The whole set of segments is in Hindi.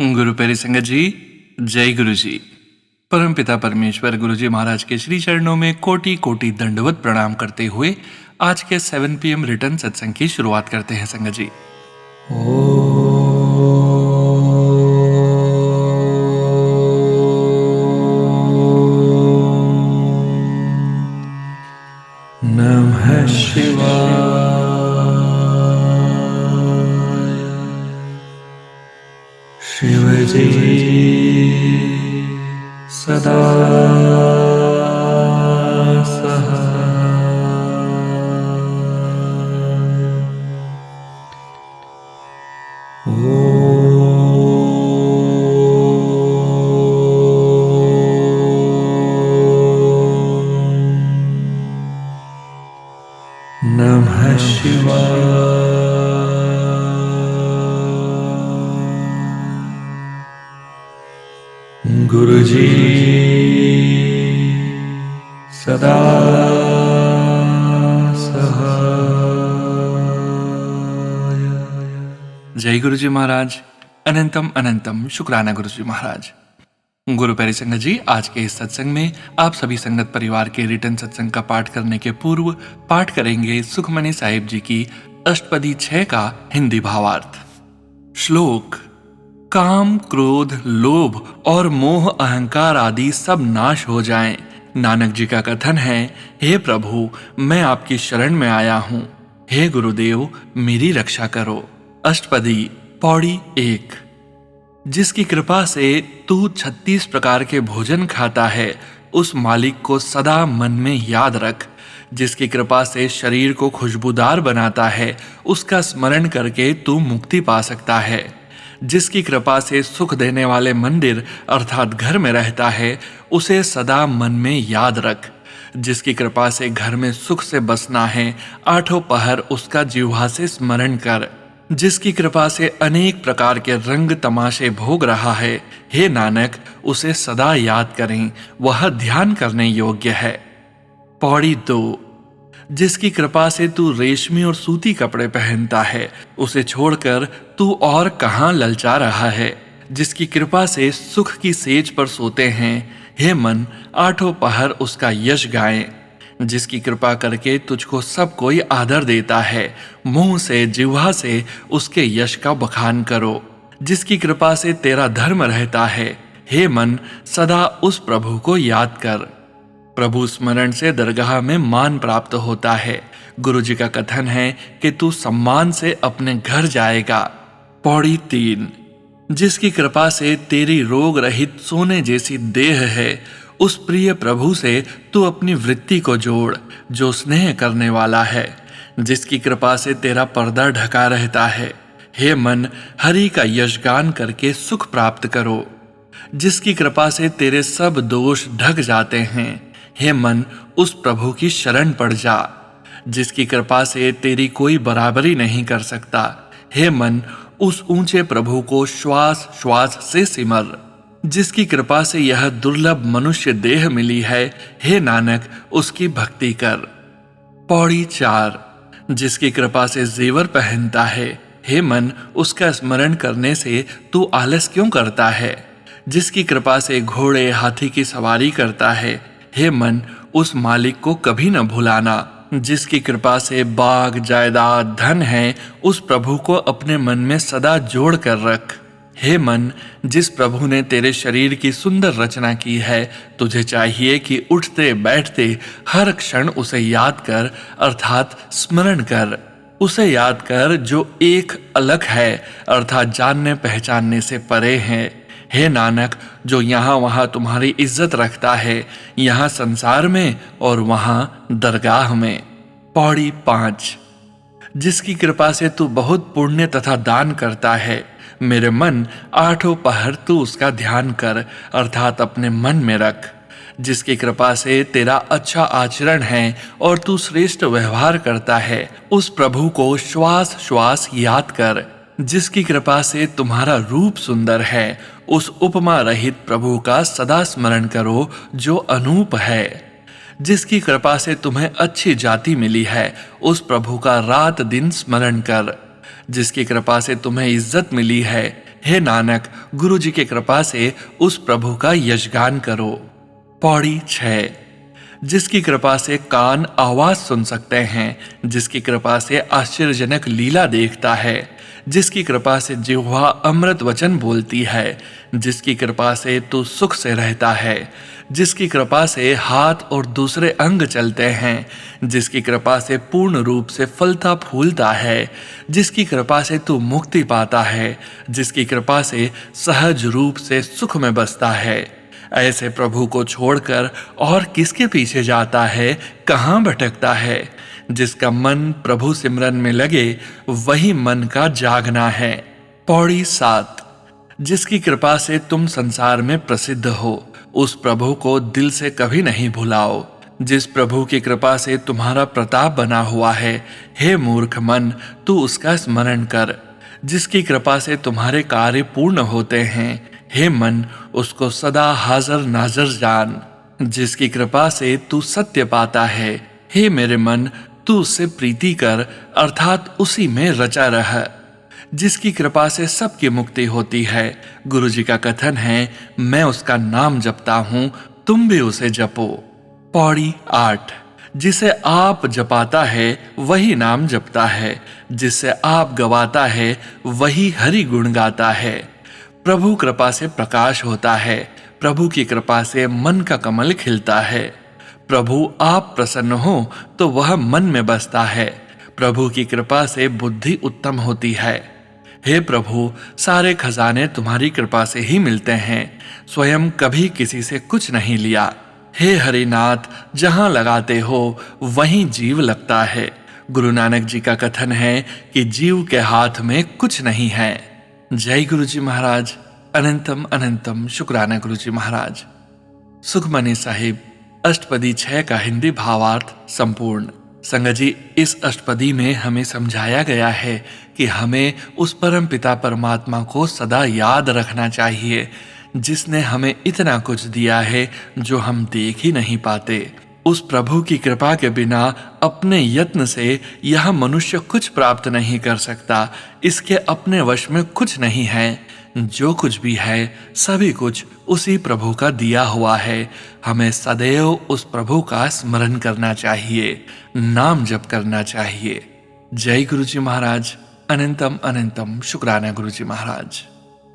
गुरु प्यारी संगत जी, जय गुरु जी। परम पिता परमेश्वर गुरु जी महाराज के श्री चरणों में कोटि कोटि दंडवत प्रणाम करते हुए आज के 7 PM रिटर्न सत्संग की शुरुआत करते हैं संगत जी। नमः शिवाय। शिव जी सदा नमः शिवाय। गुरु जी सदा सहाय। जय गुरु जी महाराज। अनंतम अनंतम शुक्राना गुरु जी महाराज। गुरु प्यारी संगत जी, आज के इस सत्संग में आप सभी संगत परिवार के रिटर्न सत्संग का पाठ करने के पूर्व पाठ करेंगे सुखमनी साहिब जी की अष्टपदी 6 का हिंदी भावार्थ। श्लोक: काम, क्रोध, लोभ और मोह, अहंकार आदि सब नाश हो जाएं। नानक जी का कथन है, हे प्रभु, मैं आपकी शरण में आया हूँ। हे गुरुदेव, मेरी रक्षा करो। अष्टपदी पौड़ी 1। जिसकी कृपा से तू 36 प्रकार के भोजन खाता है, उस मालिक को सदा मन में याद रख। जिसकी कृपा से शरीर को खुशबूदार बनाता है, उसका स्मरण करके तू मुक्ति पा सकता है। जिसकी कृपा से सुख देने वाले मंदिर अर्थात घर में रहता है, उसे सदा मन में याद रख। जिसकी कृपा से घर में सुख से बसना है, आठों पहर उसका जिह्वा से स्मरण कर। जिसकी कृपा से अनेक प्रकार के रंग तमाशे भोग रहा है, हे नानक, उसे सदा याद करें, वह ध्यान करने योग्य है। पौड़ी 2। जिसकी कृपा से तू रेशमी और सूती कपड़े पहनता है, उसे छोड़कर तू और कहां ललचा रहा है। जिसकी कृपा से सुख की सेज पर सोते हैं, हे मन, आठों पहर उसका यश गाएं। जिसकी कृपा करके तुझको सब कोई आदर देता है, मुंह से जिह्वा से उसके यश का बखान करो। जिसकी कृपा से तेरा धर्म रहता है, हे मन, सदा उस प्रभु को याद कर। प्रभु स्मरण से दरगाह में मान प्राप्त होता है। गुरु जी का कथन है कि तू सम्मान से अपने घर जाएगा। पौड़ी 3। जिसकी कृपा से तेरी रोग रहित सोने जैसी देह है, उस प्रिय प्रभु से तू अपनी वृत्ति को जोड़, जो स्नेह करने वाला है। जिसकी कृपा से तेरा पर्दा ढका रहता है, हे मन, हरि का यशगान करके सुख प्राप्त करो। जिसकी कृपा से तेरे सब दोष ढक जाते हैं, हे मन, उस प्रभु की शरण पड़ जा। जिसकी कृपा से तेरी कोई बराबरी नहीं कर सकता, हे मन, उस ऊंचे प्रभु को श्वास श्वास से सिमर। जिसकी कृपा से यह दुर्लभ मनुष्य देह मिली है, हे नानक, उसकी भक्ति कर। पौड़ी 4। जिसकी कृपा से जेवर पहनता है, हे मन, उसका स्मरण करने से तू आलस क्यों करता है। जिसकी कृपा से घोड़े हाथी की सवारी करता है, हे मन, उस मालिक को कभी न भुलाना। जिसकी कृपा से बाग जायदाद धन है, उस प्रभु को अपने मन में सदा जोड़ कर रख। हे मन, जिस प्रभु ने तेरे शरीर की सुंदर रचना की है, तुझे चाहिए कि उठते बैठते हर क्षण उसे याद कर, अर्थात स्मरण कर। उसे याद कर जो एक अलग है, अर्थात जानने पहचानने से परे है। हे नानक, जो यहाँ वहाँ तुम्हारी इज्जत रखता है, यहाँ संसार में और वहाँ दरगाह में। पौड़ी 5। जिसकी कृपा से तू बहुत पुण्य तथा दान करता है, मेरे मन, आठों पहर तू उसका ध्यान कर, अर्थात अपने मन में रख। जिसकी कृपा से तेरा अच्छा आचरण है और तू श्रेष्ठ व्यवहार करता है, उस प्रभु को श्वास श्वास याद कर। जिसकी कृपा से तुम्हारा रूप सुंदर है, उस उपमा रहित प्रभु का सदा स्मरण करो, जो अनूप है। जिसकी कृपा से तुम्हें अच्छी जाति मिली है, उस प्रभु का रात दिन स्मरण कर। जिसकी कृपा से तुम्हें इज्जत मिली है, हे नानक, गुरु जी की कृपा से उस प्रभु का यशगान करो। पौड़ी 6। जिसकी कृपा से कान आवाज सुन सकते हैं, जिसकी कृपा से आश्चर्यजनक लीला देखता है, जिसकी कृपा से जिह्वा अमृत वचन बोलती है, जिसकी कृपा से तू सुख से रहता है, जिसकी कृपा से हाथ और दूसरे अंग चलते हैं, जिसकी कृपा से पूर्ण रूप से फलता फूलता है, जिसकी कृपा से तू मुक्ति पाता है, जिसकी कृपा से सहज रूप से सुख में बसता है, ऐसे प्रभु को छोड़कर और किसके पीछे जाता है, कहाँ भटकता है। जिसका मन प्रभु सिमरन में लगे वही मन का जागना है। पौड़ी 7। जिसकी कृपा से तुम संसार में प्रसिद्ध हो, उस प्रभु को दिल से कभी नहीं भुलाओ। जिस प्रभु की कृपा से तुम्हारा प्रताप बना हुआ है, हे मूर्ख मन, तू उसका स्मरण कर। जिसकी कृपा से तुम्हारे कार्य पूर्ण होते हैं, हे मन, उसको सदा हाजिर नाजर जान। जिसकी कृपा से तू सत्य पाता है, हे मेरे मन, तू उससे प्रीति कर, अर्थात उसी में रचा रह। जिसकी कृपा से सबकी मुक्ति होती है, गुरु जी का कथन है, मैं उसका नाम जपता हूं, तुम भी उसे जपो। पौड़ी 8। जिसे आप जपाता है वही नाम जपता है, जिससे आप गवाता है वही हरि गुण गाता है। प्रभु कृपा से प्रकाश होता है, प्रभु की कृपा से मन का कमल खिलता है। प्रभु आप प्रसन्न हो तो वह मन में बसता है, प्रभु की कृपा से बुद्धि उत्तम होती है। हे प्रभु, सारे खजाने तुम्हारी कृपा से ही मिलते हैं, स्वयं कभी किसी से कुछ नहीं लिया। हे हरिनाथ, जहां लगाते हो वहीं जीव लगता है। गुरु नानक जी का कथन है कि जीव के हाथ में कुछ नहीं है। जय गुरु जी महाराज। अनंतम अनंतम शुक्राना गुरु जी महाराज। सुखमनी साहिब अष्टपदी 6 का हिंदी भावार्थ संपूर्ण। संगत जी, इस अष्टपदी में हमें समझाया गया है कि हमें उस परम पिता परमात्मा को सदा याद रखना चाहिए, जिसने हमें इतना कुछ दिया है जो हम देख ही नहीं पाते। उस प्रभु की कृपा के बिना अपने यत्न से यह मनुष्य कुछ प्राप्त नहीं कर सकता। इसके अपने वश में कुछ नहीं है। जो कुछ भी है सभी कुछ उसी प्रभु का दिया हुआ है। हमें सदैव उस प्रभु का स्मरण करना चाहिए, नाम जप करना चाहिए। जय गुरु जी महाराज। अनंतम अनंतम शुक्राना गुरु जी महाराज।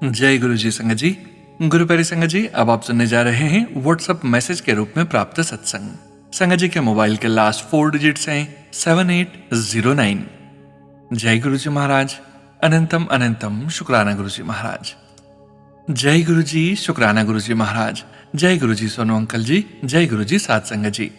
जय गुरु जी। संगत जी, गुरु प्यारी संगत जी, अब आप सुनने जा रहे हैं व्हाट्सएप मैसेज के रूप में प्राप्त सत्संग। संगत जी के मोबाइल के लास्ट 4 डिजिट्स हैं 7809। जय गुरु जी महाराज। अनंतम अनंतम शुक्राना गुरु जी महाराज। जय गुरु जी। शुक्राना गुरु जी महाराज। जय गुरु जी सोनू अंकल जी। जय गुरु जी सात संगत जी।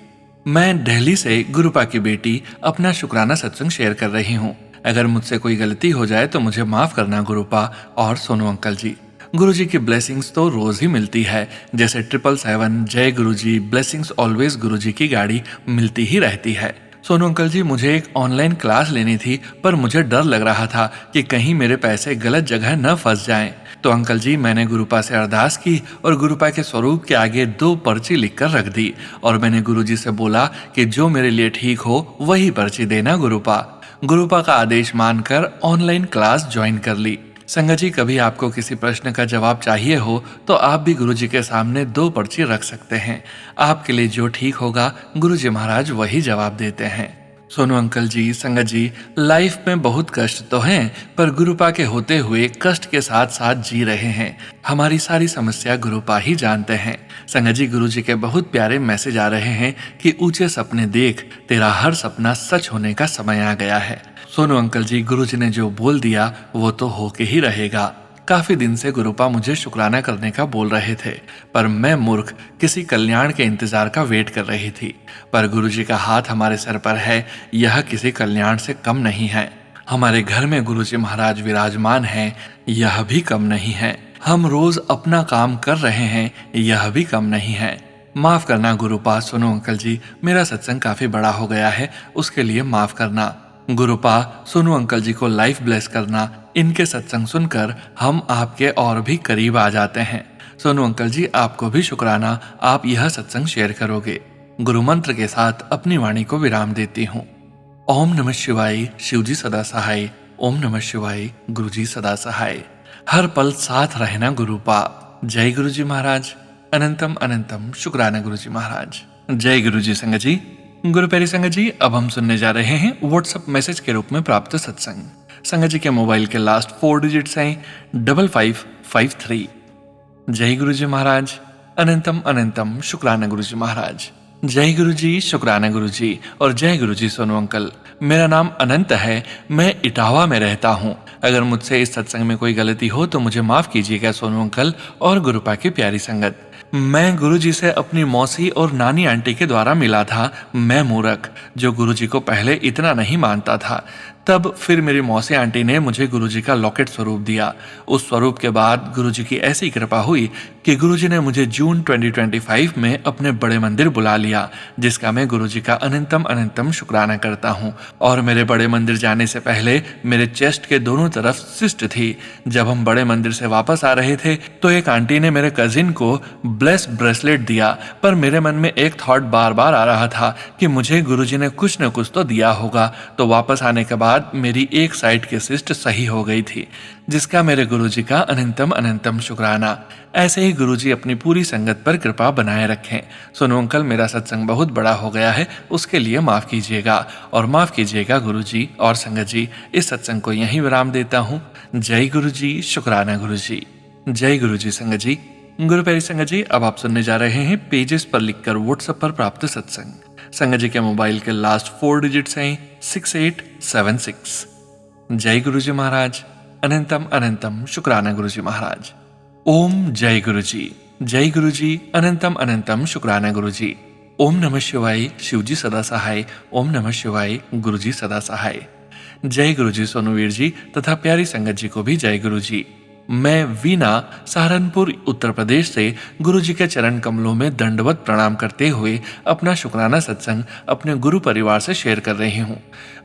मैं दिल्ली से गुरुपा की बेटी अपना शुक्राना सत्संग शेयर कर रही हूँ। अगर मुझसे कोई गलती हो जाए तो मुझे माफ करना गुरुपा और सोनू अंकल जी। गुरु जी की ब्लेसिंग्स तो रोज ही मिलती है, जैसे 777 जय गुरु जी, ब्लेसिंग्स ऑलवेज गुरु जी की गाड़ी मिलती ही रहती है। सोनू अंकल जी, मुझे एक ऑनलाइन क्लास लेनी थी, पर मुझे डर लग रहा था कि कहीं मेरे पैसे गलत जगह न फंस जाएं। तो अंकल जी, मैंने गुरुपा से अरदास की और गुरुपा के स्वरूप के आगे 2 पर्ची लिखकर रख दी और मैंने गुरु जी से बोला कि जो मेरे लिए ठीक हो वही पर्ची देना गुरुपा। गुरुपा का आदेश मानकर ऑनलाइन क्लास ज्वाइन कर ली। संगत जी, कभी आपको किसी प्रश्न का जवाब चाहिए हो तो आप भी गुरु जी के सामने 2 पर्ची रख सकते हैं। आपके लिए जो ठीक होगा गुरु जी महाराज वही जवाब देते हैं। सोनू अंकल जी, संगत जी, लाइफ में बहुत कष्ट तो हैं, पर गुरुपा के होते हुए कष्ट के साथ साथ जी रहे हैं। हमारी सारी समस्या गुरुपा ही जानते हैं। संगत जी, गुरु जी के बहुत प्यारे मैसेज आ रहे हैं कि ऊंचे सपने देख, तेरा हर सपना सच होने का समय आ गया है। सोनू अंकल जी, गुरु जी ने जो बोल दिया वो तो होके ही रहेगा। काफी दिन से गुरुपा मुझे शुक्राना करने का बोल रहे थे, पर मैं मूर्ख किसी कल्याण के इंतजार का वेट कर रही थी। पर गुरु जी का हाथ हमारे सर पर है, यह किसी कल्याण से कम नहीं है। हमारे घर में गुरु जी महाराज विराजमान हैं, यह भी कम नहीं है। हम रोज अपना काम कर रहे हैं, यह भी कम नहीं है। माफ करना गुरुपा, सोनू अंकल जी, मेरा सत्संग काफी बड़ा हो गया है, उसके लिए माफ करना। गुरुपा, सोनू अंकल जी को लाइफ ब्लेस करना। इनके सत्संग सुनकर हम आपके और भी करीब आ जाते हैं। सोनू अंकल जी, आपको भी शुक्राना, आप यह सत्संग शेयर करोगे। गुरु मंत्र के साथ अपनी वाणी को विराम देती हूँ। ओम नमः शिवाय, शिव जी सदा सहाय। ओम नमः शिवाय, गुरु जी सदा सहाय। हर पल साथ रहना गुरुपा। जय गुरु जी महाराज। अनंतम अनंतम शुक्राना गुरु जी महाराज। जय गुरु जी संगत जी। गुरु प्यारी संगत जी, अब हम सुनने जा रहे हैं व्हाट्सएप मैसेज के रूप में प्राप्त सत्संग। संगत जी के मोबाइल के लास्ट 4 डिजिट्स हैं 5553। जय गुरु जी महाराज। अनंतम अनंतम शुक्राना गुरु जी महाराज। जय गुरु जी, शुक्राना गुरु जी और जय गुरु जी सोनू अंकल। मेरा नाम अनंत है, मैं इटावा में रहता हूँ। अगर मुझसे इस सत्संग में कोई गलती हो तो मुझे माफ कीजिएगा सोनू अंकल और गुरुपा की प्यारी संगत। मैं गुरु जी से अपनी मौसी और नानी आंटी के द्वारा मिला था। मैं मूर्ख जो गुरु जी को पहले इतना नहीं मानता था। तब फिर मेरी मौसी आंटी ने मुझे गुरुजी का लॉकेट स्वरूप दिया। उस स्वरूप के बाद गुरुजी की ऐसी कृपा हुई कि गुरुजी ने मुझे जून 2025 में अपने बड़े मंदिर बुला लिया, जिसका मैं गुरुजी का अनंतम अनंतम शुक्राना करता हूँ। और मेरे बड़े मंदिर जाने से पहले मेरे चेस्ट के दोनों तरफ सिस्ट थी। जब हम बड़े मंदिर से वापस आ रहे थे तो एक आंटी ने मेरे कजिन को ब्लेस ब्रेसलेट दिया, पर मेरे मन में एक थॉट बार बार आ रहा था कि मुझे गुरुजी ने कुछ न कुछ तो दिया होगा। तो वापस आने के बाद मेरी एक साइड की सिस्ट सही हो गई थी, जिसका मेरे गुरुजी का अनंतम अनंतम शुक्राना। ऐसे ही गुरुजी अपनी पूरी संगत पर कृपा बनाए रखें। सोनू अंकल, मेरा सत्संग बहुत बड़ा हो गया है, उसके लिए माफ कीजिएगा और माफ कीजिएगा गुरुजी और संगत जी। इस सत्संग को यहीं विराम देता हूँ। जय गुरुजी, शुक्राना गुरुजी। जय गुरुजी संगत जी। गुरु प्यारी संगत जी, अब आप सुनने जा रहे हैं पेजेस पर लिखकर व्हाट्सएप पर प्राप्त सत्संग। संगत जी के मोबाइल के लास्ट 4 डिजिट्स हैं 6876। जय गुरु जी महाराज। अनंतम अनंतम शुक्राना गुरु जी महाराज। ओम जय गुरु जी। जय गुरु जी, अनंतम अनंतम शुक्राना गुरु जी। ओम नमः शिवाय, शिव जी सदा सहाय। ओम नमः शिवाय, गुरु जी सदा सहाय। जय गुरु जी सोनूवीर जी तथा प्यारी संगत जी को भी जय गुरु जी। मैं वीना सहारनपुर उत्तर प्रदेश से गुरु जी के चरण कमलों में दंडवत प्रणाम करते हुए अपना शुक्राना सत्संग अपने गुरु परिवार से शेयर कर रही हूँ।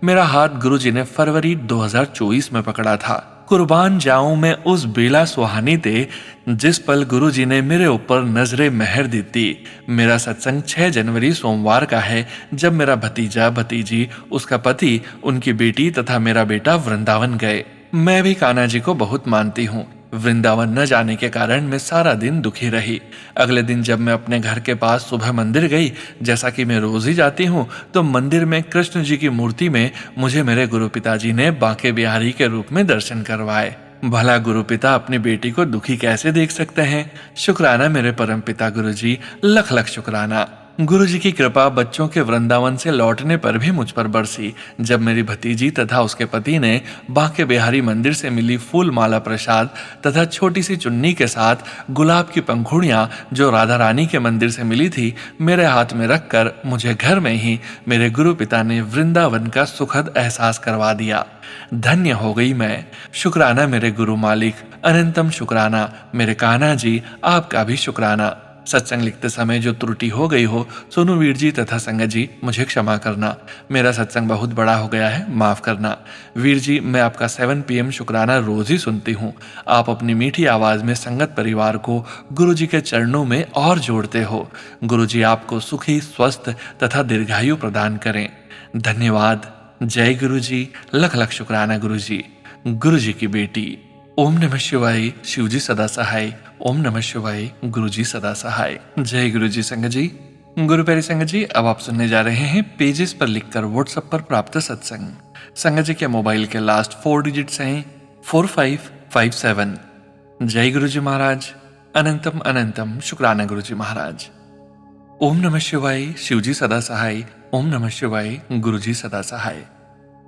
मेरा हाथ गुरु जी ने फरवरी 2024 में पकड़ा था। कुर्बान जाऊं मैं उस बेला सुहानी ते जिस पल गुरु जी ने मेरे ऊपर नजरे मेहर दी थी। मेरा सत्संग 6 जनवरी सोमवार का है, जब मेरा भतीजा भतीजी, उसका पति, उनकी बेटी तथा मेरा बेटा वृंदावन गए। मैं भी कान्हा जी को बहुत मानती हूँ। वृंदावन न जाने के कारण मैं सारा दिन दुखी रही। अगले दिन जब मैं अपने घर के पास सुबह मंदिर गई, जैसा कि मैं रोज ही जाती हूँ, तो मंदिर में कृष्ण जी की मूर्ति में मुझे मेरे गुरु पिताजी ने बांके बिहारी के रूप में दर्शन करवाए। भला गुरु पिता अपनी बेटी को दुखी कैसे देख सकते हैं। शुक्राना मेरे परम पिता गुरु जी, लख लख शुक्राना। गुरु जी की कृपा बच्चों के वृंदावन से लौटने पर भी मुझ पर बरसी, जब मेरी भतीजी तथा उसके पति ने बांके बिहारी मंदिर से मिली फूल माला प्रसाद तथा छोटी सी चुन्नी के साथ गुलाब की पंखुड़ियां जो राधा रानी के मंदिर से मिली थी, मेरे हाथ में रखकर मुझे घर में ही मेरे गुरु पिता ने वृंदावन का सुखद एहसास करवा दिया। धन्य हो गई मैं। शुक्राना मेरे गुरु मालिक, अनंतम शुक्राना मेरे कान्हा जी, आपका भी शुक्राना। सत्संग लिखते समय जो त्रुटि हो गई हो, सोनू वीर जी तथा संगत जी मुझे क्षमा करना। मेरा सत्संग बहुत बड़ा हो गया है, माफ करना। वीर जी, मैं आपका 7 PM शुक्राना रोज ही सुनती हूँ। आप अपनी मीठी आवाज में संगत परिवार को गुरु जी के चरणों में और जोड़ते हो। गुरु जी आपको सुखी, स्वस्थ तथा दीर्घायु प्रदान करें। धन्यवाद। जय गुरु जी, लख लख शुक्राना गुरु जी। गुरु जी की बेटी। ओम नमः शिवाय, शिव जी सदा सहाय। ओम नमः शिवाय, गुरु जी सदा सहाय। जय गुरु जी संगत जी। गुरु प्यारी संगत जी, अब आप सुनने जा रहे हैं पेजेस पर लिखकर व्हाट्सएप पर प्राप्त सत्संग। संगत जी के मोबाइल के लास्ट 4 डिजिट्स हैं 4557। जय गुरु जी महाराज। अनंतम अनंतम शुक्राना गुरु जी महाराज। ओम नमः शिवाय, शिव जी सदा सहाय। ओम नमः शिवाय, गुरु जी सदा सहाय।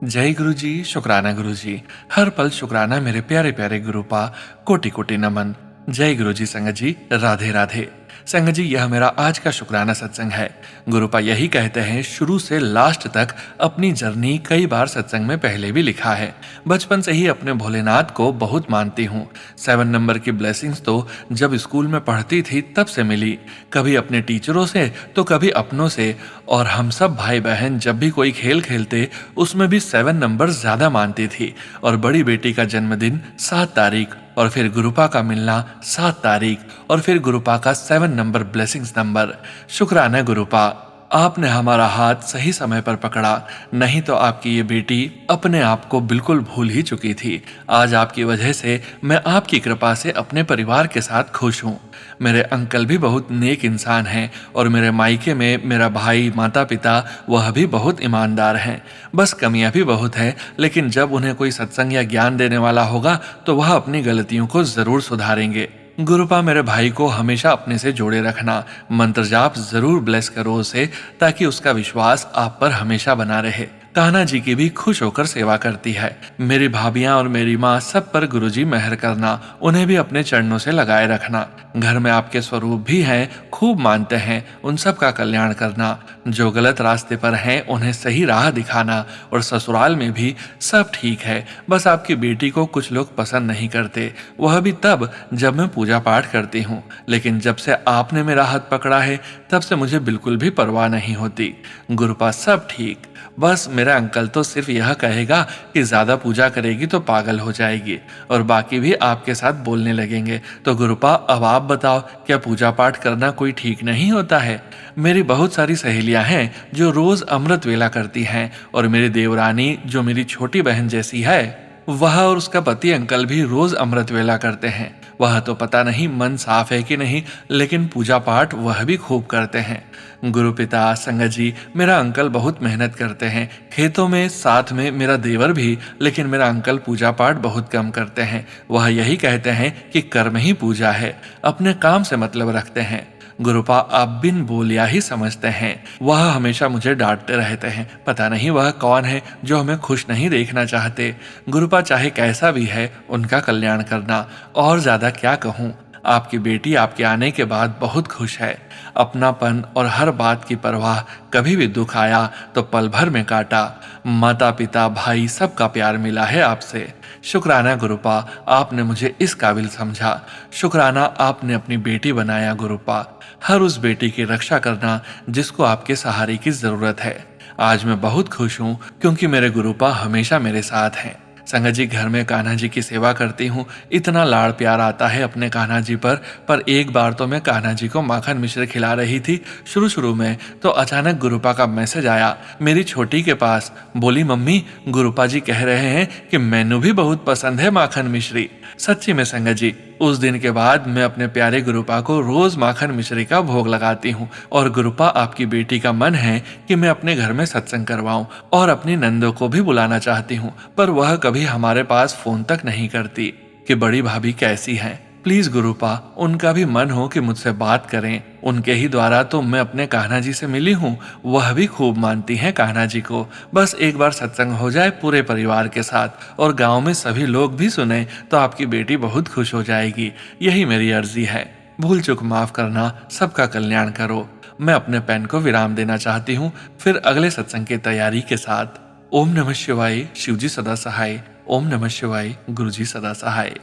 जय गुरु जी, शुक्राना गुरु जी। हर पल शुक्राना मेरे प्यारे प्यारे गुरुपा, कोटि कोटि नमन। जय गुरु जी संगत जी, राधे राधे। संगत जी, यह मेरा आज का शुक्राना सत्संग है। गुरुपा यही कहते हैं, शुरू से लास्ट तक अपनी जर्नी कई बार सत्संग में पहले भी लिखा है। बचपन से ही अपने भोलेनाथ को बहुत मानती हूँ। 7 नंबर की ब्लेसिंग्स तो जब स्कूल में पढ़ती थी तब से मिली, कभी अपने टीचरों से तो कभी अपनों से। और हम सब भाई बहन जब भी कोई खेल खेलते उसमें भी 7 नंबर ज्यादा मानती थी। और बड़ी बेटी का जन्मदिन 7 तारीख, और फिर गुरुपा का मिलना 7 तारीख, और फिर गुरुपा का 7 नंबर ब्लेसिंग्स नंबर। शुक्राना गुरुपा। आपने हमारा हाथ सही समय पर पकड़ा, नहीं तो आपकी ये बेटी अपने आप को बिल्कुल भूल ही चुकी थी। आज आपकी वजह से मैं आपकी कृपा से अपने परिवार के साथ खुश हूँ। मेरे अंकल भी बहुत नेक इंसान हैं और मेरे मायके में मेरा भाई, माता पिता वह भी बहुत ईमानदार हैं। बस कमियां भी बहुत हैं, लेकिन जब उन्हें कोई सत्संग या ज्ञान देने वाला होगा तो वह अपनी गलतियों को जरूर सुधारेंगे। गुरुपा, मेरे भाई को हमेशा अपने से जोड़े रखना। मंत्र जाप जरूर ब्लेस करो उसे, ताकि उसका विश्वास आप पर हमेशा बना रहे। कान्हा जी की भी खुश होकर सेवा करती है। मेरी भाभियां और मेरी माँ सब पर गुरुजी मेहर करना, उन्हें भी अपने चरणों से लगाए रखना। घर में आपके स्वरूप भी हैं, खूब मानते हैं, उन सब का कल्याण करना। जो गलत रास्ते पर हैं उन्हें सही राह दिखाना। और ससुराल में भी सब ठीक है, बस आपकी बेटी को कुछ लोग पसंद नहीं करते, वह भी तब जब मैं पूजा पाठ करती हूँ। लेकिन जब से आपने मेरा हाथ पकड़ा है तब से मुझे बिल्कुल भी परवाह नहीं होती। गुरुपा, सब ठीक। बस मेरा अंकल तो सिर्फ यह कहेगा कि ज्यादा पूजा करेगी तो पागल हो जाएगी, और बाकी भी आपके साथ बोलने लगेंगे। तो गुरुपा, अब आप बताओ, क्या पूजा पाठ करना कोई ठीक नहीं होता है? मेरी बहुत सारी सहेलियां हैं जो रोज अमृत वेला करती हैं, और मेरी देवरानी जो मेरी छोटी बहन जैसी है, वह और उसका पति अंकल भी रोज अमृत वेला करते हैं। वह तो पता नहीं मन साफ है कि नहीं, लेकिन पूजा पाठ वह भी खूब करते हैं। गुरु पिता, संगत जी, मेरा अंकल बहुत मेहनत करते हैं खेतों में, साथ में मेरा देवर भी, लेकिन मेरा अंकल पूजा पाठ बहुत कम करते हैं। वह यही कहते हैं कि कर्म ही पूजा है, अपने काम से मतलब रखते हैं। गुरुपा, आप बिन बोलिया ही समझते हैं। वह हमेशा मुझे डांटते रहते हैं, पता नहीं वह कौन है जो हमें खुश नहीं देखना चाहते। गुरुपा, चाहे कैसा भी है, उनका कल्याण करना। और ज्यादा क्या कहूँ, आपकी बेटी आपके आने के बाद बहुत खुश है। अपनापन और हर बात की परवाह, कभी भी दुख आया तो पल भर में काटा। माता पिता भाई सबका प्यार मिला है आपसे। शुक्राना गुरुपा, आपने मुझे इस काबिल समझा। शुक्राना आपने अपनी बेटी बनाया गुरुपा। हर उस बेटी की रक्षा करना जिसको आपके सहारे की जरूरत है। आज मैं बहुत खुश हूँ क्योंकि मेरे गुरुपा हमेशा मेरे साथ हैं। संगत जी, घर में कान्हा जी की सेवा करती हूँ, इतना लाड़ प्यार आता है अपने कान्हा जी पर एक बार तो मैं कान्हा जी को माखन मिश्र खिला रही थी शुरू शुरू में, तो अचानक गुरुपा का मैसेज आया मेरी छोटी के पास। बोली, मम्मी, गुरुपा जी कह रहे हैं कि मैनू भी बहुत पसंद है माखन मिश्री। सच्ची में संगत जी, उस दिन के बाद मैं अपने प्यारे गुरुपा को रोज माखन मिश्री का भोग लगाती हूँ। और गुरुपा, आपकी बेटी का मन है कि मैं अपने घर में सत्संग करवाऊं और अपनी नंदों को भी बुलाना चाहती हूँ, पर वह कभी हमारे पास फोन तक नहीं करती कि बड़ी भाभी कैसी हैं। प्लीज गुरुपा, उनका भी मन हो कि मुझसे बात करें। उनके ही द्वारा तो मैं अपने कान्हा जी से मिली हूँ, वह भी खूब मानती हैं कान्हा जी को। बस एक बार सत्संग हो जाए पूरे परिवार के साथ और गांव में सभी लोग भी सुने तो आपकी बेटी बहुत खुश हो जाएगी। यही मेरी अर्जी है। भूल चूक माफ करना, सबका कल्याण करो। मैं अपने पेन को विराम देना चाहती हूँ, फिर अगले सत्संग की तैयारी के साथ। ओम नमः शिवाय, शिवजी सदा सहाय। ओम नमः शिवाय, गुरुजी सदा सहाय।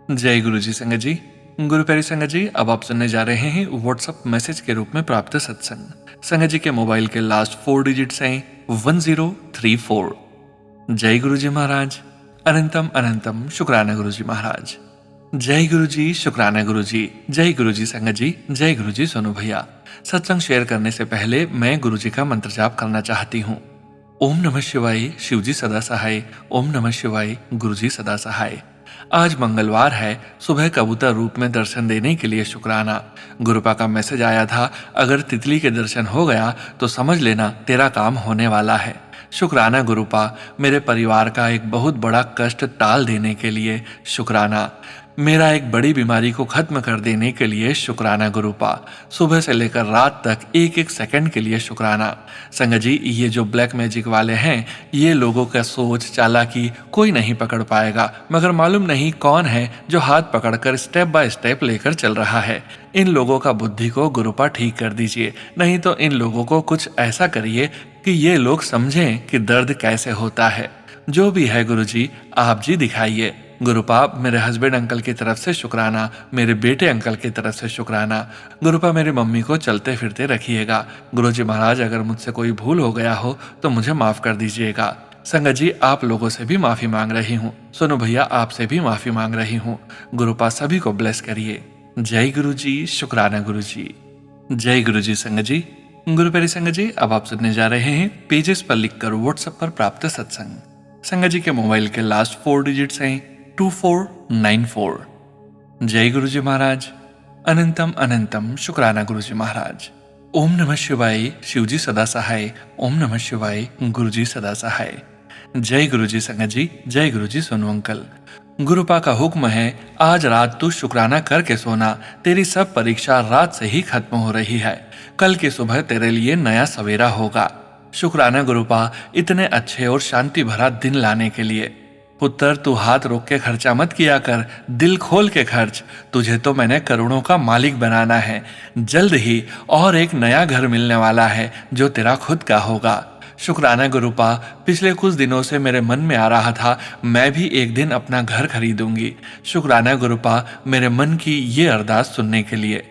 जय गुरु जी। संगत जी, गुरु प्यारी संगत जी, अब आप सुनने जा रहे हैं व्हाट्सएप मैसेज के रूप में प्राप्त सत्संग। संगत जी के मोबाइल के लास्ट 4 डिजिट्स हैं 1034। जय गुरु जी महाराज। अनंतम अनंतम शुक्राना गुरु जी महाराज। जय गुरु जी, शुक्राना गुरु जी। जय गुरु जी संगत जी। जय गुरु जी सोनू भैया। सत्संग शेयर करने से पहले मैं गुरु जी का मंत्र जाप करना चाहती हूँ। ओम नमः शिवाय, शिवजी सदा सहाय। ओम नमः शिवाय, गुरुजी सदा सहाय। आज मंगलवार है, सुबह कबूतर रूप में दर्शन देने के लिए शुक्राना। गुरुपा का मैसेज आया था, अगर तितली के दर्शन हो गया तो समझ लेना तेरा काम होने वाला है। शुक्राना गुरुपा, मेरे परिवार का एक बहुत बड़ा कष्ट टाल देने के लिए शुक्राना। मेरा एक बड़ी बीमारी को खत्म कर देने के लिए शुक्राना गुरुपा। सुबह से लेकर रात तक एक एक सेकंड के लिए शुक्राना। संगत जी, ये जो ब्लैक मैजिक वाले हैं, ये लोगों का सोच चालाकी कोई नहीं पकड़ पाएगा, मगर मालूम नहीं कौन है जो हाथ पकड़कर स्टेप बाय स्टेप लेकर चल रहा है। इन लोगों का बुद्धि को गुरुपा ठीक कर दीजिए, नहीं तो इन लोगों को कुछ ऐसा करिए कि ये लोग समझें कि दर्द कैसे होता है। जो भी है गुरुजी, आप जी दिखाइए। गुरुपा, मेरे हस्बैंड अंकल की तरफ से शुक्राना, मेरे बेटे अंकल की तरफ से शुक्राना। गुरुपा, मेरी मम्मी को चलते फिरते रखिएगा। गुरुजी महाराज, अगर मुझसे कोई भूल हो गया हो तो मुझे माफ कर दीजिएगा। संगत जी, आप लोगों से भी माफी मांग रही हूँ। सोनू भैया, आपसे भी माफी मांग रही हूँ। गुरुपा, सभी को ब्लेस करिए। जय गुरु जी, शुक्राना गुरु जी। जय गुरु जी। संगत जी, गुरु प्यारी संगत जी, अब आप सुनने जा रहे हैं पेजेस पर लिखकर व्हाट्सएप पर प्राप्त सत्संग। संगत जी के मोबाइल के लास्ट 4 डिजिट्स हैं 2494। जय गुरु जी महाराज। अनंतम अनंतम शुक्राना गुरु जी महाराज। ओम नमः शिवाय, शिव जी सदा सहाय। ओम नमः शिवाय, गुरु जी सदा सहाय। जय गुरु जी संगत जी, जय गुरु जी सोनू अंकल। गुरुपा का हुक्म है, आज रात तू शुक्राना करके सोना, तेरी सब परीक्षा रात से ही खत्म हो रही है। कल की सुबह तेरे लिए नया सवेरा होगा। शुक्राना गुरुपा, इतने अच्छे और शांति भरा दिन लाने के लिए। पुत्र, तू हाथ रोक के खर्चा मत किया कर, दिल खोल के खर्च। तुझे तो मैंने करोड़ों का मालिक बनाना है। जल्द ही और एक नया घर मिलने वाला है जो तेरा खुद का होगा। शुक्राना गुरुपा, पिछले कुछ दिनों से मेरे मन में आ रहा था मैं भी एक दिन अपना घर खरीदूंगी। शुक्राना गुरुपा, मेरे मन की ये अरदास सुनने के लिए।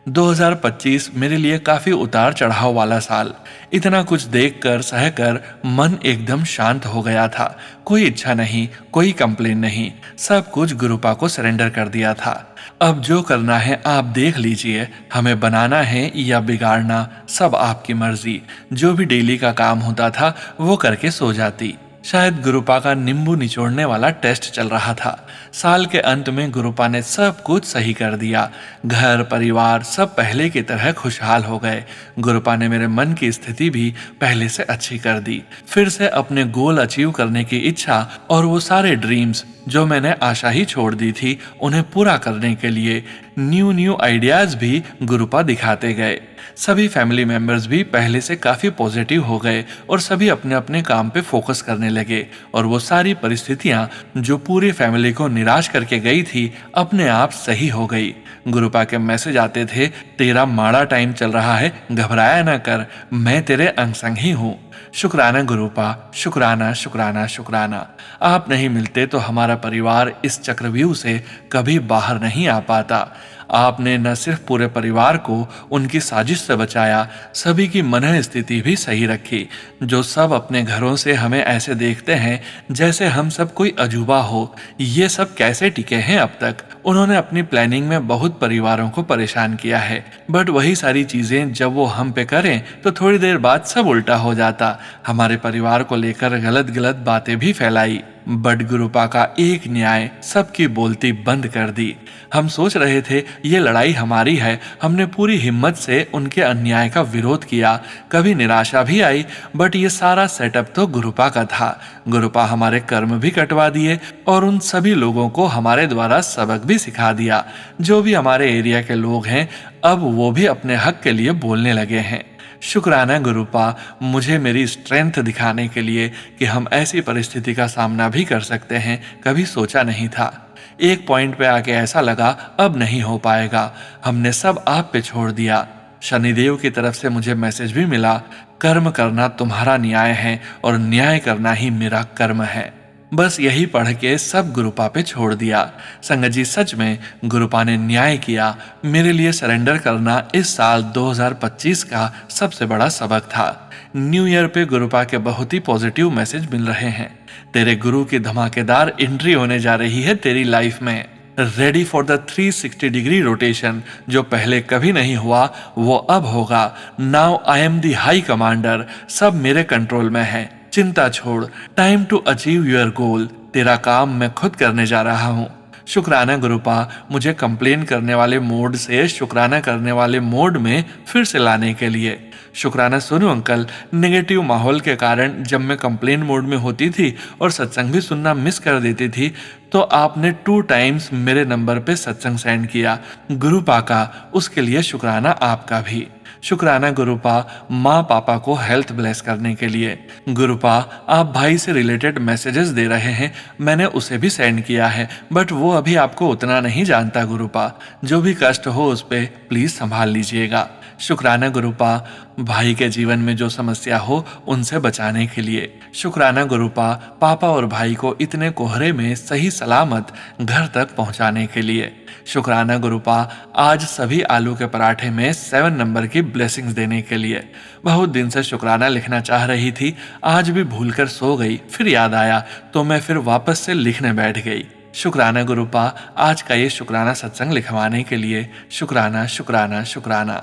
2025 मेरे लिए काफी उतार चढ़ाव वाला साल। इतना कुछ देखकर सहकर मन एकदम शांत हो गया था। कोई इच्छा नहीं, कोई कंप्लेन नहीं, सब कुछ गुरुपा को सरेंडर कर दिया था। अब जो करना है आप देख लीजिए, हमें बनाना है या बिगाड़ना सब आपकी मर्जी। जो भी डेली का काम होता था वो करके सो जाती। शायद गुरुपा का नींबू निचोड़ने वाला टेस्ट चल रहा था। साल के अंत में गुरुपा ने सब कुछ सही कर दिया। घर परिवार सब पहले की तरह खुशहाल हो गए। गुरुपा ने मेरे मन की स्थिति भी पहले से अच्छी कर दी। फिर से अपने गोल अचीव करने की इच्छा और वो सारे ड्रीम्स जो मैंने आशा ही छोड़ दी थी उन्हें पूरा करने के लिए न्यू आइडियाज भी गुरुपा दिखाते गए। सभी फैमिली मेंबर्स भी पहले से काफी पॉजिटिव हो गए और सभी अपने अपने काम पे फोकस करने लगे। और वो सारी परिस्थितियां जो पूरी फैमिली को निराश करके गई थी अपने आप सही हो गई। गुरुपा के मैसेज आते थे, तेरा माड़ा टाइम चल रहा है, घबराया ना कर, मैं तेरे अंग संग ही हूँ। शुक्राना गुरुपा, शुक्राना शुक्राना शुक्राना। आप नहीं मिलते तो हमारा परिवार इस चक्रव्यूह से कभी बाहर नहीं आ पाता। आपने न सिर्फ पूरे परिवार को उनकी साजिश से बचाया, सभी की मन स्थिति भी सही रखी। जो सब अपने घरों से हमें ऐसे देखते हैं जैसे हम सब कोई अजूबा हो, ये सब कैसे टिके हैं अब तक। उन्होंने अपनी प्लानिंग में बहुत परिवारों को परेशान किया है, बट वही सारी चीजें जब वो हम पे करें तो थोड़ी देर बाद सब उल्टा हो जाता। हमारे परिवार को लेकर गलत गलत बातें भी फैलाई, बट गुरुपा का एक न्याय सबकी बोलती बंद कर दी। हम सोच रहे थे ये लड़ाई हमारी है, हमने पूरी हिम्मत से उनके अन्याय का विरोध किया। कभी निराशा भी आई, बट ये सारा सेटअप तो गुरुपा का था। गुरुपा हमारे कर्म भी कटवा दिए और उन सभी लोगों को हमारे द्वारा सबक भी सिखा दिया। जो भी हमारे एरिया के लोग हैं अब वो भी अपने हक के लिए बोलने लगे हैं। शुक्राना गुरुपा, मुझे मेरी स्ट्रेंथ दिखाने के लिए कि हम ऐसी परिस्थिति का सामना भी कर सकते हैं, कभी सोचा नहीं था। एक पॉइंट पे आके ऐसा लगा अब नहीं हो पाएगा, हमने सब आप पे छोड़ दिया। शनिदेव की तरफ से मुझे मैसेज भी मिला, कर्म करना तुम्हारा न्याय है और न्याय करना ही मेरा कर्म है। बस यही पढ़ के सब गुरुपा पे छोड़ दिया। संगत जी, सच में गुरुपा ने न्याय किया। मेरे लिए सरेंडर करना इस साल 2025 का सबसे बड़ा सबक था। न्यू ईयर पे गुरुपा के बहुत ही पॉजिटिव मैसेज मिल रहे हैं। तेरे गुरु की धमाकेदार एंट्री होने जा रही है तेरी लाइफ में। Ready for the 360 degree rotation, जो पहले कभी नहीं हुआ वो अब होगा। Now I am the high commander, सब मेरे कंट्रोल में है। चिंता छोड़, time to achieve your goal. तेरा काम मैं खुद करने जा रहा हूँ। शुक्राना गुरुपा, मुझे कंप्लेन करने वाले मोड से शुक्राना करने वाले मोड में फिर से लाने के लिए। शुक्राना सोनू अंकल, नेगेटिव माहौल के कारण जब मैं कंप्लेन मोड में होती थी और सत्संग भी सुनना मिस कर देती थी तो आपने 2 टाइम्स मेरे नंबर पे सत्संग सेंड किया। गुरुपा का उसके लिए शुक्राना आपका भी। शुक्राना गुरुपा, माँ पापा को हेल्थ ब्लेस करने के लिए। गुरुपा, आप भाई से रिलेटेड मैसेजेस दे रहे हैं, मैंने उसे भी सेंड किया है, बट वो अभी आपको उतना नहीं जानता। गुरुपा, जो भी कष्ट हो उस पे प्लीज संभाल लीजिएगा। शुक्राना गुरुपा, भाई के जीवन में जो समस्या हो उनसे बचाने के लिए। शुक्राना गुरुपा, पापा और भाई को इतने कोहरे में सही सलामत घर तक पहुंचाने के लिए। शुक्राना गुरुपा, आज सभी आलू के पराठे में 7 नंबर की ब्लेसिंग्स देने के लिए। बहुत दिन से शुक्राना लिखना चाह रही थी, आज भी भूलकर सो गई, फिर याद आया तो मैं फिर वापस से लिखने बैठ गई। शुक्राना गुरुपा, आज का ये शुक्राना सत्संग लिखवाने के लिए। शुक्राना शुक्राना शुक्राना।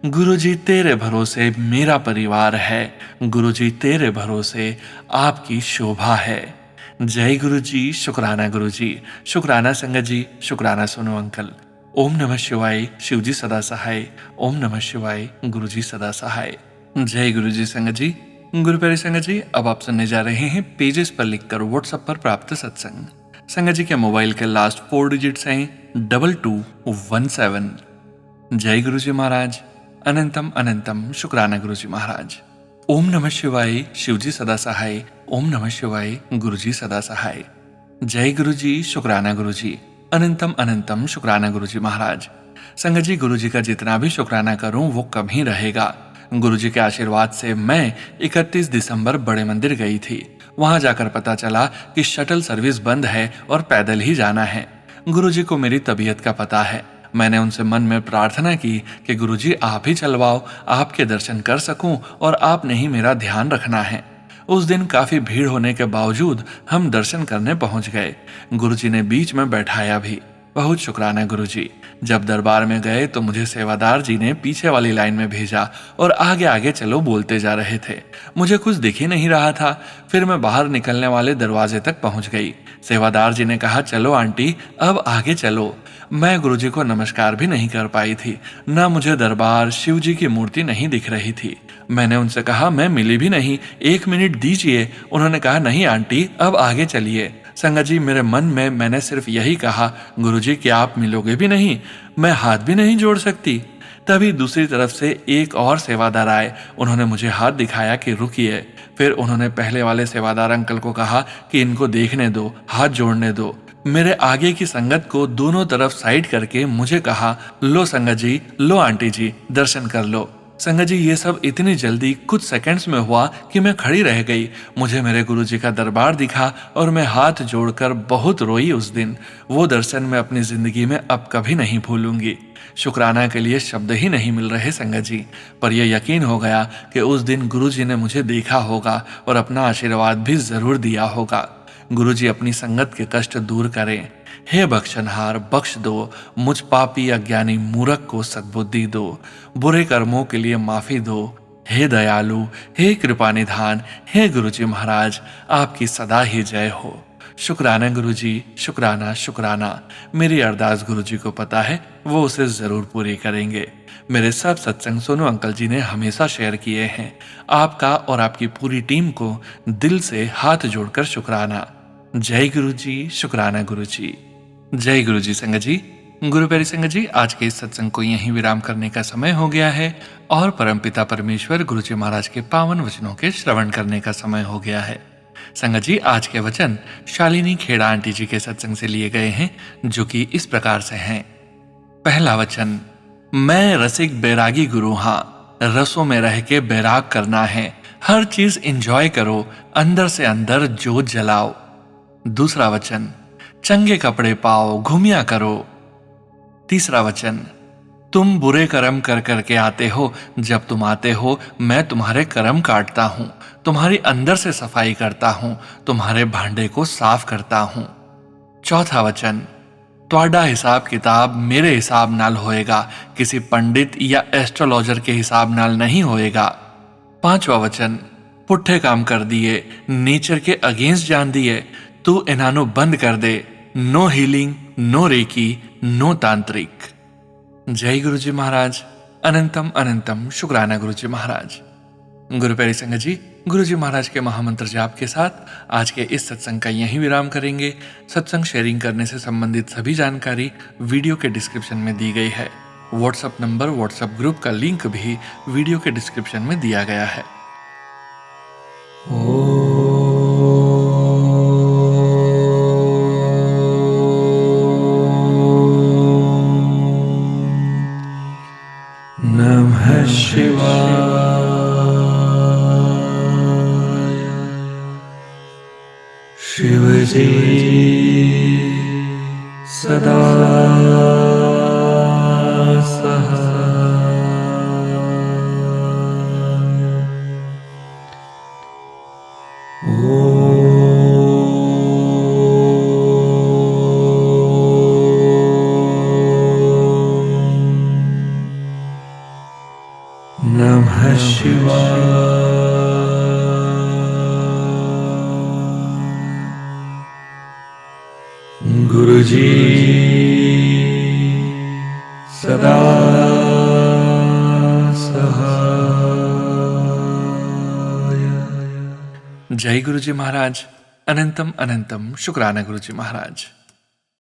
गुरुजी तेरे भरोसे मेरा परिवार है, गुरुजी तेरे भरोसे आपकी शोभा है। जय गुरुजी, शुक्राना गुरुजी, शुक्राना संगत जी, शुक्राना सोनू अंकल। ओम नमः शिवाय, शिवजी सदा सहाय। ओम नमः शिवाय, गुरुजी सदा सहाय। जय गुरुजी संगत जी। गुरु प्यारे संगत जी, अब आप सुनने जा रहे हैं पेजेस पर लिखकर व्हाट्सएप पर प्राप्त सत्संग। संगत जी के मोबाइल के लास्ट 4 डिजिट्स हैं 2217। जय गुरुजी महाराज, अनंतम अनंतम शुक्राना गुरुजी महाराज। ओम नमः शिवाय, शिवजी सदा सहाय। ओम नमः शिवाय, गुरुजी सदा सहाय। जय गुरुजी, शुक्राना गुरुजी, अनंतम अनंतम शुक्राना गुरुजी महाराज। संगत जी, गुरुजी का जितना भी शुक्राना करूं वो कम ही रहेगा। गुरुजी के आशीर्वाद से मैं 31 दिसंबर बड़े मंदिर गई थी। वहां जाकर पता चला कि शटल सर्विस बंद है और पैदल ही जाना है। गुरुजी को मेरी तबीयत का पता है। मैंने उनसे मन में प्रार्थना की कि गुरुजी आप ही चलवाओ, आपके दर्शन कर सकूं और आपने ही मेरा ध्यान रखना है। उस दिन काफी भीड़ होने के बावजूद हम दर्शन करने पहुंच गए। गुरुजी ने बीच में बैठाया भी। बहुत शुक्राना गुरुजी। जब दरबार में गए तो मुझे सेवादार जी ने पीछे वाली लाइन में भेजा और आगे आगे चलो बोलते जा रहे थे। मुझे कुछ दिख ही नहीं रहा था। फिर मैं बाहर निकलने वाले दरवाजे तक पहुंच गई। सेवादार जी ने कहा, चलो आंटी, अब आगे चलो। मैं गुरुजी को नमस्कार भी नहीं कर पाई थी। ना मुझे दरबार, शिव जी की मूर्ति नहीं दिख रही थी। मैंने उनसे कहा, मैं मिली भी नहीं, 1 मिनट दीजिए। उन्होंने कहा, नहीं आंटी, अब आगे चलिए। संगत जी, मेरे मन में मैंने सिर्फ यही कहा, गुरुजी क्या आप मिलोगे भी नहीं? मैं हाथ भी नहीं जोड़ सकती। तभी दूसरी तरफ से एक और सेवादार आए। उन्होंने मुझे हाथ दिखाया कि रुकिए। फिर उन्होंने पहले वाले सेवादार अंकल को कहा कि इनको देखने दो, हाथ जोड़ने दो। मेरे आगे की संगत को दोनों तरफ साइड करके मुझे कहा, लो संगत जी, लो आंटी जी, दर्शन कर लो। संगत जी, ये सब इतनी जल्दी कुछ सेकंड्स में हुआ कि मैं खड़ी रह गई। मुझे मेरे गुरुजी का दरबार दिखा और मैं हाथ जोड़कर बहुत रोई उस दिन। वो दर्शन मैं अपनी जिंदगी में अब कभी नहीं भूलूंगी। शुक्राना के लिए शब्द ही नहीं मिल रहे संगत जी, पर यह यकीन हो गया कि उस दिन गुरुजी ने मुझे देखा होगा और अपना आशीर्वाद भी जरूर दिया होगा। गुरुजी अपनी संगत के कष्ट दूर करें। हे बख्शनहार, बख्श दो मुझ पापी अज्ञानी मूर्ख को सद्बुद्धि दो, बुरे कर्मों के लिए माफी दो। हे दयालु, हे कृपा निधान, हे गुरुजी महाराज, आपकी सदा ही जय हो। शुक्राना गुरुजी, शुक्राना शुक्राना। मेरी अरदास गुरुजी को पता है, वो उसे जरूर पूरी करेंगे। मेरे सब सत्संग सोनू अंकल जी ने हमेशा शेयर किए हैं। आपका और आपकी पूरी टीम को दिल से हाथ जोड़कर शुक्राना। जय गुरुजी, शुक्राना गुरुजी। जय गुरुजी संगत जी। गुरु प्यारी संगत जी, आज के इस सत्संग को यहीं विराम करने का समय हो गया है और परमपिता परमेश्वर गुरुजी महाराज के पावन वचनों के श्रवण करने का समय हो गया है। संगत जी, आज के वचन शालिनी खेड़ा आंटी जी के सत्संग से लिए गए हैं, जो कि इस प्रकार से हैं। पहला वचन, मैं रसिक बैरागी गुरु, हाँ, रसों में रह के बैराग करना है। हर चीज एंजॉय करो, अंदर से अंदर जोत जलाओ। दूसरा वचन, चंगे कपड़े पाओ, घूमिया करो। तीसरा वचन, तुम बुरे कर्म कर करके आते हो, जब तुम आते हो मैं तुम्हारे कर्म काटता हूं, तुम्हारी अंदर से सफाई करता हूं, तुम्हारे भांडे को साफ करता हूं। चौथा वचन, ਤੁਹਾਡਾ हिसाब किताब मेरे हिसाब नाल होएगा, किसी पंडित या एस्ट्रोलॉजर के हिसाब नाल नहीं होएगा। पांचवा वचन, पुट्ठे काम कर दिए, नेचर के अगेंस्ट जान दिए, तू इन्हानो बंद कर दे। No healing, no reiki, no तांत्रिक। जय गुरुजी महाराज, अनंतम अनंतम शुक्राना गुरुजी महाराज। गुरु प्यारी संगत जी, गुरुजी महाराज के महामंत्र जाप के साथ आज के इस सत्संग का यहीं विराम करेंगे। सत्संग शेयरिंग करने से संबंधित सभी जानकारी वीडियो के डिस्क्रिप्शन में दी गई है। व्हाट्सएप नंबर, व्हाट्सएप ग्रुप का लिंक भी वीडियो के डिस्क्रिप्शन में दिया गया है। नमः शिवाय। शिवजी सदा सहाय। नमः शिवाय। गुरुजी सदा सहाय। जय गुरुजी महाराज। अनंतम अनंतम शुक्राना गुरुजी महाराज।